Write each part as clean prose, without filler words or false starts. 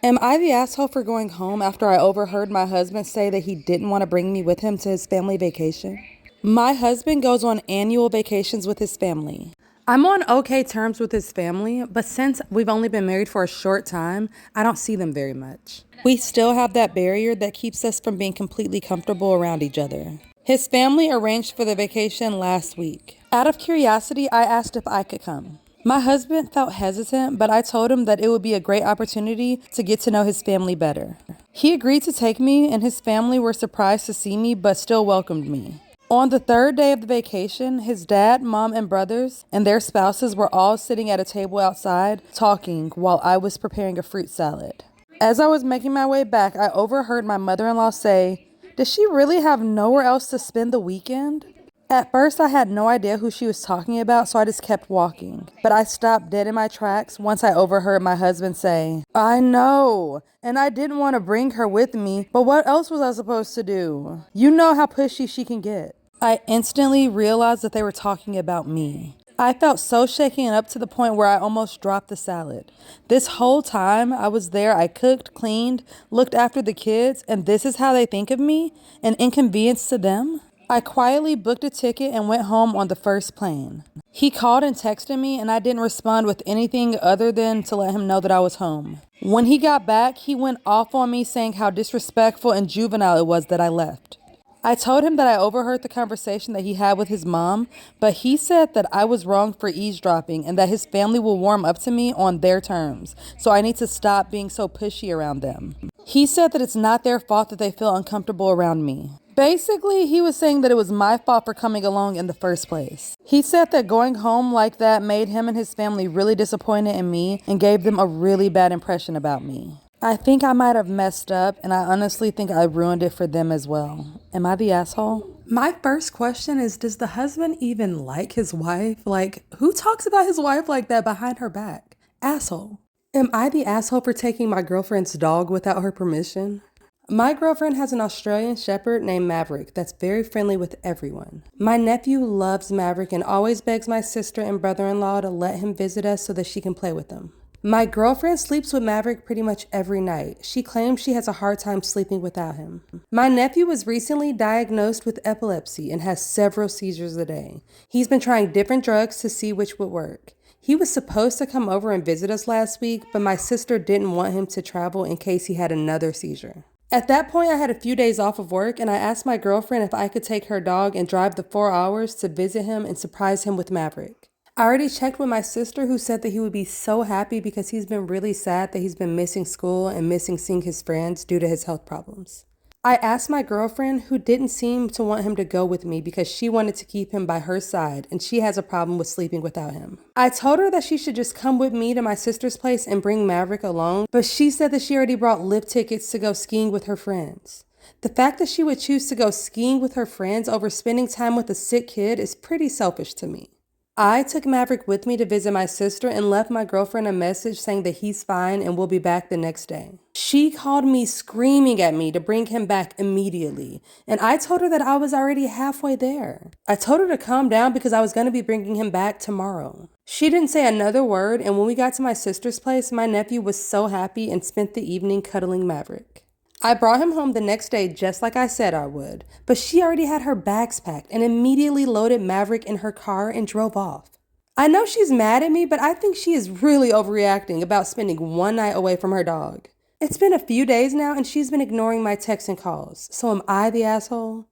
Am I the asshole for going home after I overheard my husband say that he didn't want to bring me with him to his family vacation? My husband goes on annual vacations with his family. I'm on okay terms with his family, but since we've only been married for a short time, I don't see them very much. We still have that barrier that keeps us from being completely comfortable around each other. His family arranged for the vacation last week. Out of curiosity, I asked if I could come. My husband felt hesitant, but I told him that it would be a great opportunity to get to know his family better. He agreed to take me, and his family were surprised to see me, but still welcomed me. On the third day of the vacation, his dad, mom, and brothers and their spouses were all sitting at a table outside talking while I was preparing a fruit salad. As I was making my way back, I overheard my mother-in-law say, "Does she really have nowhere else to spend the weekend?" At first, I had no idea who she was talking about, so I just kept walking. But I stopped dead in my tracks once I overheard my husband say, "I know, and I didn't want to bring her with me, but what else was I supposed to do? You know how pushy she can get." I instantly realized that they were talking about me. I felt so shaken up to the point where I almost dropped the salad. This whole time I was there, I cooked, cleaned, looked after the kids, and this is how they think of me? An inconvenience to them? I quietly booked a ticket and went home on the first plane. He called and texted me, and I didn't respond with anything other than to let him know that I was home. When he got back, he went off on me saying how disrespectful and juvenile it was that I left. I told him that I overheard the conversation that he had with his mom, but he said that I was wrong for eavesdropping and that his family will warm up to me on their terms, so I need to stop being so pushy around them. He said that it's not their fault that they feel uncomfortable around me. Basically, he was saying that it was my fault for coming along in the first place. He said that going home like that made him and his family really disappointed in me and gave them a really bad impression about me. I think I might have messed up, and I honestly think I ruined it for them as well. Am I the asshole? My first question is, does the husband even like his wife? Like, who talks about his wife like that behind her back? Asshole. Am I the asshole for taking my girlfriend's dog without her permission? My girlfriend has an Australian Shepherd named Maverick that's very friendly with everyone. My nephew loves Maverick and always begs my sister and brother-in-law to let him visit us so that she can play with him. My girlfriend sleeps with Maverick pretty much every night. She claims she has a hard time sleeping without him. My nephew was recently diagnosed with epilepsy and has several seizures a day. He's been trying different drugs to see which would work. He was supposed to come over and visit us last week, but my sister didn't want him to travel in case he had another seizure. At that point, I had a few days off of work, and I asked my girlfriend if I could take her dog and drive the 4 hours to visit him and surprise him with Maverick. I already checked with my sister, who said that he would be so happy because he's been really sad that he's been missing school and missing seeing his friends due to his health problems. I asked my girlfriend, who didn't seem to want him to go with me because she wanted to keep him by her side and she has a problem with sleeping without him. I told her that she should just come with me to my sister's place and bring Maverick along, but she said that she already brought lift tickets to go skiing with her friends. The fact that she would choose to go skiing with her friends over spending time with a sick kid is pretty selfish to me. I took Maverick with me to visit my sister and left my girlfriend a message saying that he's fine and will be back the next day. She called me screaming at me to bring him back immediately, and I told her that I was already halfway there. I told her to calm down because I was going to be bringing him back tomorrow. She didn't say another word, and when we got to my sister's place, my nephew was so happy and spent the evening cuddling Maverick. I brought him home the next day just like I said I would, but she already had her bags packed and immediately loaded Maverick in her car and drove off. I know she's mad at me, but I think she is really overreacting about spending one night away from her dog. It's been a few days now and she's been ignoring my texts and calls, so am I the asshole?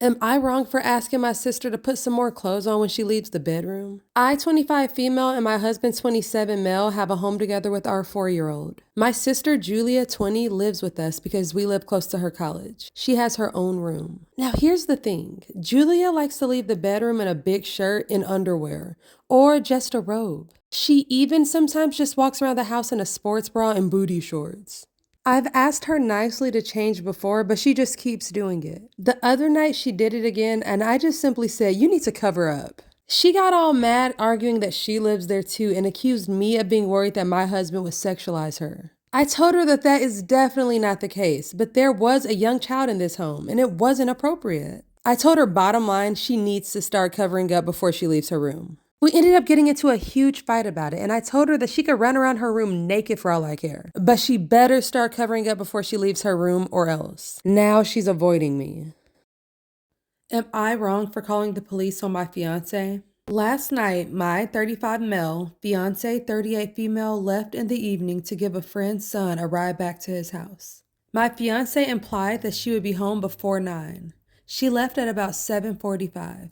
Am I wrong for asking my sister to put some more clothes on when she leaves the bedroom? I, 25 female, and my husband, 27 male, have a home together with our 4-year-old. My sister, Julia, 20, lives with us because we live close to her college. She has her own room. Now, here's the thing. Julia likes to leave the bedroom in a big shirt and underwear, or just a robe. She even sometimes just walks around the house in a sports bra and booty shorts. I've asked her nicely to change before, but she just keeps doing it. The other night she did it again, and I just simply said, "You need to cover up." She got all mad, arguing that she lives there too, and accused me of being worried that my husband would sexualize her. I told her that that is definitely not the case, but there was a young child in this home, and it wasn't appropriate. I told her bottom line, she needs to start covering up before she leaves her room. We ended up getting into a huge fight about it, and I told her that she could run around her room naked for all I care. But she better start covering up before she leaves her room or else. Now she's avoiding me. Am I wrong for calling the police on my fiance? Last night, my 35 male, fiance 38 female left in the evening to give a friend's son a ride back to his house. My fiance implied that she would be home before 9. She left at about 7:45.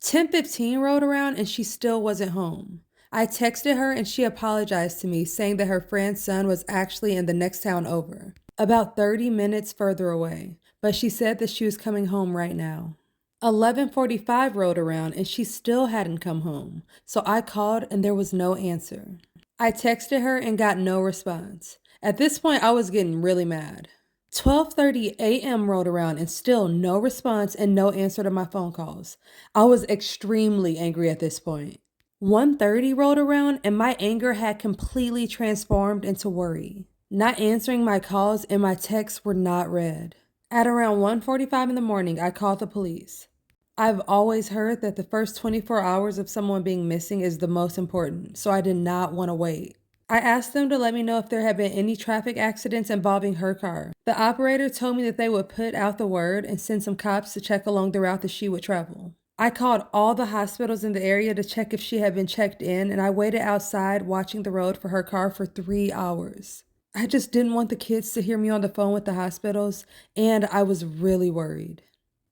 10:15 rolled around and she still wasn't home. I texted her and she apologized to me, saying that her friend's son was actually in the next town over, about 30 minutes further away, but she said that she was coming home right now. 11:45 rolled around and she still hadn't come home, so I called and there was no answer. I texted her and got no response. At this point, I was getting really mad. 12:30 a.m. rolled around and still no response and no answer to my phone calls. I was extremely angry at this point. 1:30 rolled around and my anger had completely transformed into worry. Not answering my calls and my texts were not read. At around 1:45 in the morning, I called the police. I've always heard that the first 24 hours of someone being missing is the most important, so I did not want to wait. I asked them to let me know if there had been any traffic accidents involving her car. The operator told me that they would put out the word and send some cops to check along the route that she would travel. I called all the hospitals in the area to check if she had been checked in, and I waited outside watching the road for her car for 3 hours. I just didn't want the kids to hear me on the phone with the hospitals, and I was really worried.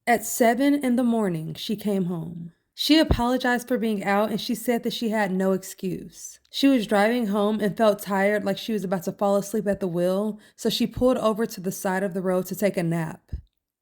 At 7 in the morning, she came home. She apologized for being out and she said that she had no excuse. She was driving home and felt tired, like she was about to fall asleep at the wheel, so she pulled over to the side of the road to take a nap.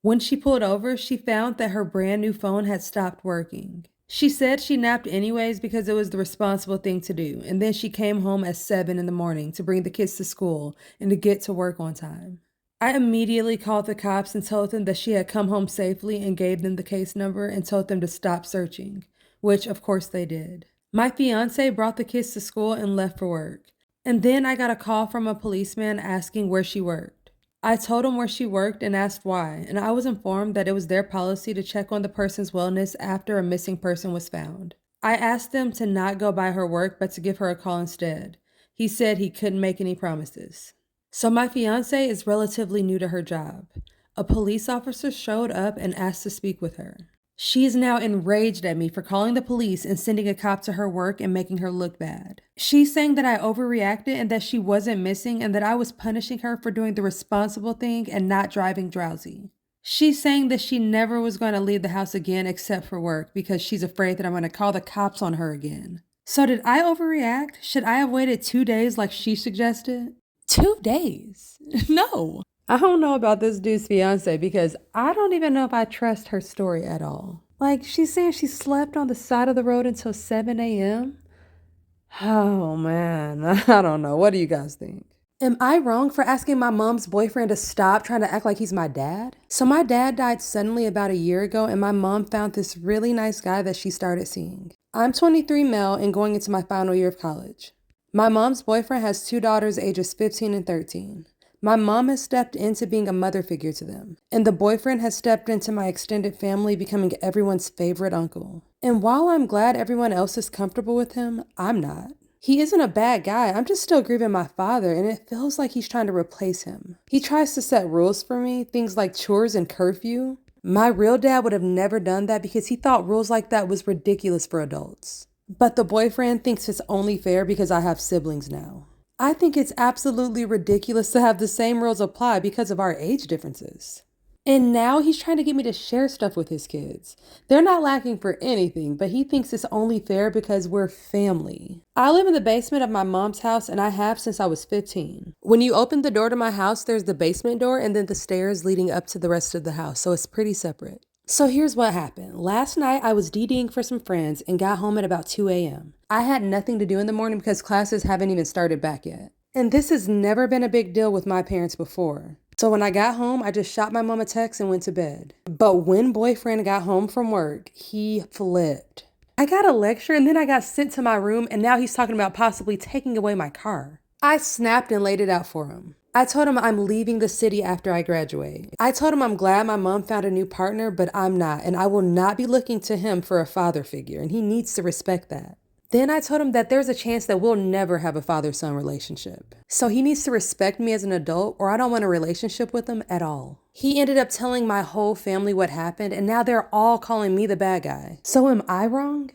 When she pulled over, she found that her brand new phone had stopped working. She said she napped anyways because it was the responsible thing to do, and then she came home at 7 in the morning to bring the kids to school and to get to work on time. I immediately called the cops and told them that she had come home safely and gave them the case number and told them to stop searching, which of course they did. My fiance brought the kids to school and left for work, and then I got a call from a policeman asking where she worked. I told him where she worked and asked why, and I was informed that it was their policy to check on the person's wellness after a missing person was found. I asked them to not go by her work but to give her a call instead. He said he couldn't make any promises. So my fiance is relatively new to her job. A police officer showed up and asked to speak with her. She is now enraged at me for calling the police and sending a cop to her work and making her look bad. She's saying that I overreacted and that she wasn't missing and that I was punishing her for doing the responsible thing and not driving drowsy. She's saying that she never was going to leave the house again except for work because she's afraid that I'm going to call the cops on her again. So did I overreact? Should I have waited 2 days like she suggested? 2 days? No. I don't know about this dude's fiance because I don't even know if I trust her story at all. Like, she's saying she slept on the side of the road until 7 a.m.? Oh man, I don't know. What do you guys think? Am I wrong for asking my mom's boyfriend to stop trying to act like he's my dad? So my dad died suddenly about a year ago and my mom found this really nice guy that she started seeing. I'm 23 male and going into my final year of college. My mom's boyfriend has 2 daughters ages 15 and 13. My mom has stepped into being a mother figure to them, and the boyfriend has stepped into my extended family, becoming everyone's favorite uncle. And while I'm glad everyone else is comfortable with him, I'm not. He isn't a bad guy, I'm just still grieving my father, and it feels like he's trying to replace him. He tries to set rules for me, things like chores and curfew. My real dad would have never done that because he thought rules like that was ridiculous for adults. But the boyfriend thinks it's only fair because I have siblings now. I think it's absolutely ridiculous to have the same rules apply because of our age differences. And now he's trying to get me to share stuff with his kids. They're not lacking for anything, but he thinks it's only fair because we're family. I live in the basement of my mom's house and I have since I was 15. When you open the door to my house, there's the basement door and then the stairs leading up to the rest of the house, so it's pretty separate. So here's what happened. Last night, I was DDing for some friends and got home at about 2 a.m. I had nothing to do in the morning because classes haven't even started back yet. And this has never been a big deal with my parents before. So when I got home, I just shot my mom a text and went to bed. But when boyfriend got home from work, he flipped. I got a lecture and then I got sent to my room and now he's talking about possibly taking away my car. I snapped and laid it out for him. I told him I'm leaving the city after I graduate. I told him I'm glad my mom found a new partner, but I'm not, and I will not be looking to him for a father figure, and he needs to respect that. Then I told him that there's a chance that we'll never have a father-son relationship. So he needs to respect me as an adult or I don't want a relationship with him at all. He ended up telling my whole family what happened and now they're all calling me the bad guy. So am I wrong?